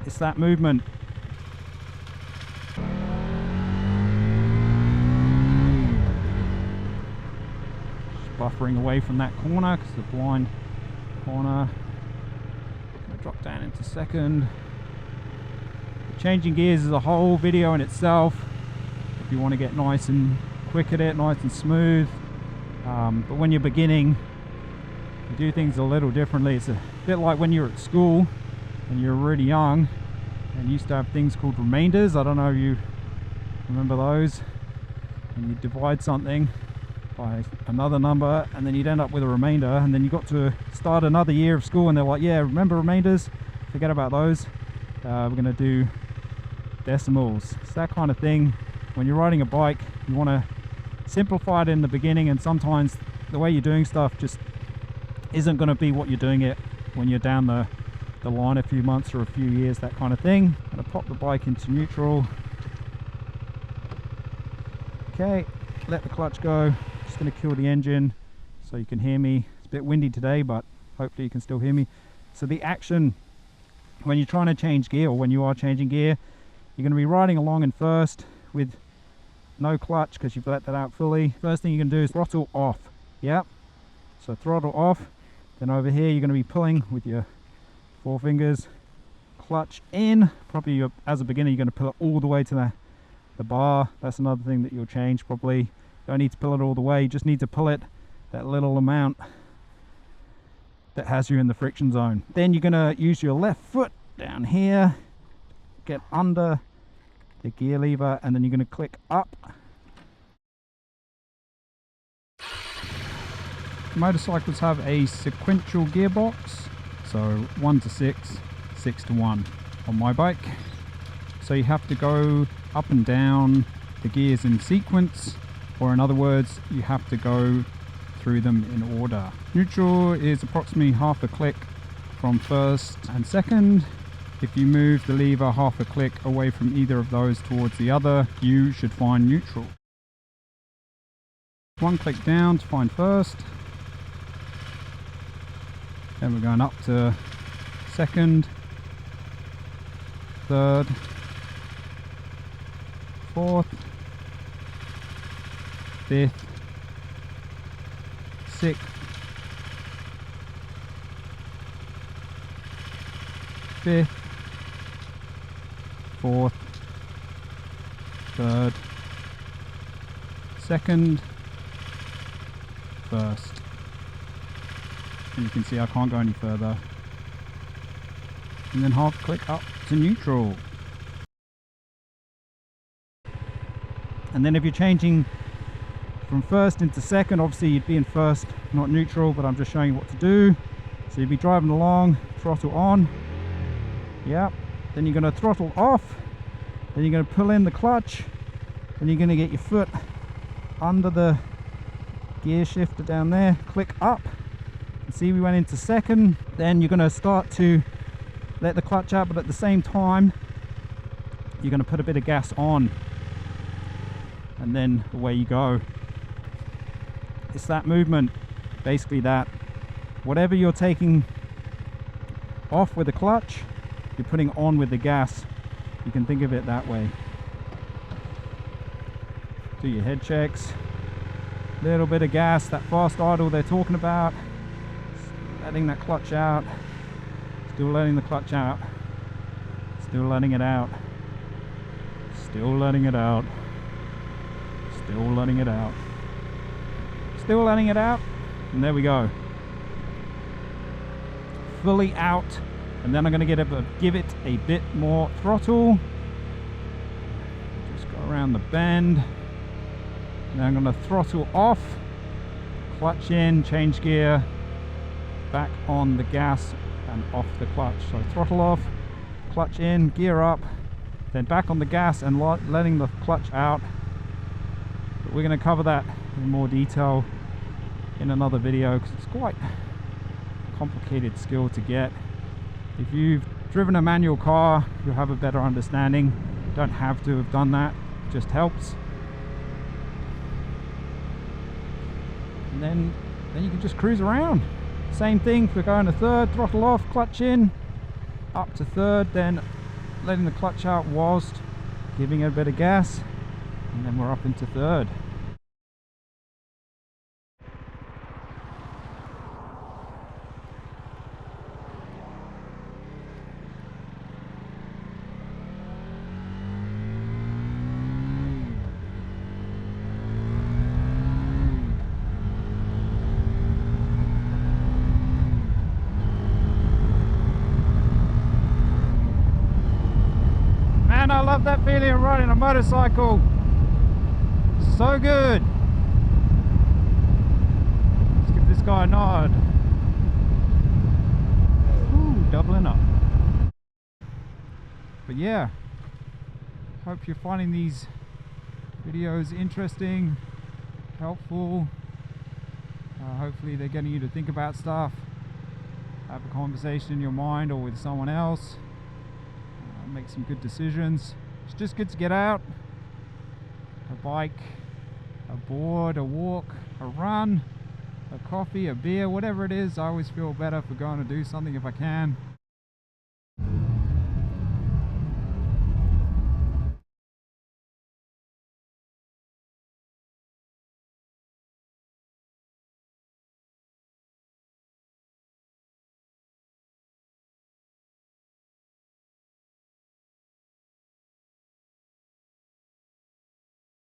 It's that movement. Just buffering away from that corner because the blind corner. Gonna drop down into second. Changing gears is a whole video in itself if you want to get nice and quick at it, nice and smooth. But when you're beginning, you do things a little differently. It's a bit like when you're at school and you're really young and you used to have things called remainders. I don't know if you remember those. And you divide something by another number and then you'd end up with a remainder, and then you got to start another year of school and they're like, yeah, remember remainders? Forget about those. We're going to do decimals. It's that kind of thing. When you're riding a bike, you want to simplify it in the beginning, and sometimes the way you're doing stuff just isn't going to be what you're doing it when you're down the line a few months or a few years, that kind of thing. I'm going to pop the bike into neutral. Okay, let the clutch go. Just going to kill the engine so you can hear me. It's a bit windy today, but hopefully you can still hear me. So the action when you're trying to change gear, or when you are changing gear, you're going to be riding along in first with no clutch because you've let that out fully. First thing you can do is throttle off. Yep. So throttle off. Then over here you're going to be pulling with your four fingers. Clutch in. Probably as a beginner you're going to pull it all the way to the bar. That's another thing that you'll change probably. Don't need to pull it all the way. You just need to pull it that little amount that has you in the friction zone. Then you're going to use your left foot down here, get under the gear lever, and then you're going to click up. Motorcycles have a sequential gearbox, so 1 to 6, 6 to 1 on my bike. So you have to go up and down the gears in sequence, or in other words, you have to go through them in order. Neutral is approximately half a click from first and second. If you move the lever half a click away from either of those towards the other, you should find neutral. One click down to find first. Then we're going up to second, third, fourth, fifth, sixth, fifth, fourth, third, second, first. And you can see I can't go any further. And then half click up to neutral. And then if you're changing from first into second, obviously you'd be in first, not neutral, but I'm just showing you what to do. So you'd be driving along, throttle on. Yep. Then you're going to throttle off. Then you're going to pull in the clutch. Then you're going to get your foot under the gear shifter down there. Click up. See, we went into second. Then you're going to start to let the clutch out, but at the same time you're going to put a bit of gas on, and then away you go. It's that movement, basically, that whatever you're taking off with the clutch, you're putting on with the gas. You can think of it that way. Do your head checks. Little bit of gas, that fast idle they're talking about. Letting that clutch out. Still letting the clutch out. Still letting it out. Still letting it out. Still letting it out. Still letting it out. And there we go. Fully out. And then I'm going to give it a bit more throttle. Just go around the bend. Now I'm going to throttle off. Clutch in, change gear. Back on the gas and off the clutch. So throttle off, clutch in, gear up, then back on the gas and letting the clutch out. But we're going to cover that in more detail in another video because it's quite a complicated skill to get. If you've driven a manual car, you'll have a better understanding. You don't have to have done that, it just helps. And then you can just cruise around. Same thing, if we're going to third, throttle off, clutch in, up to third, then letting the clutch out whilst giving it a bit of gas, and then we're up into third. Man, I love that feeling of riding a motorcycle. So good. Let's give this guy a nod. Ooh, doubling up. But yeah, hope you're finding these videos interesting, helpful. Hopefully they're getting you to think about stuff, have a conversation in your mind or with someone else, make some good decisions. It's just good to get out, a bike, a board, a walk, a run, a coffee, a beer, whatever it is. I always feel better for going to do something if I can.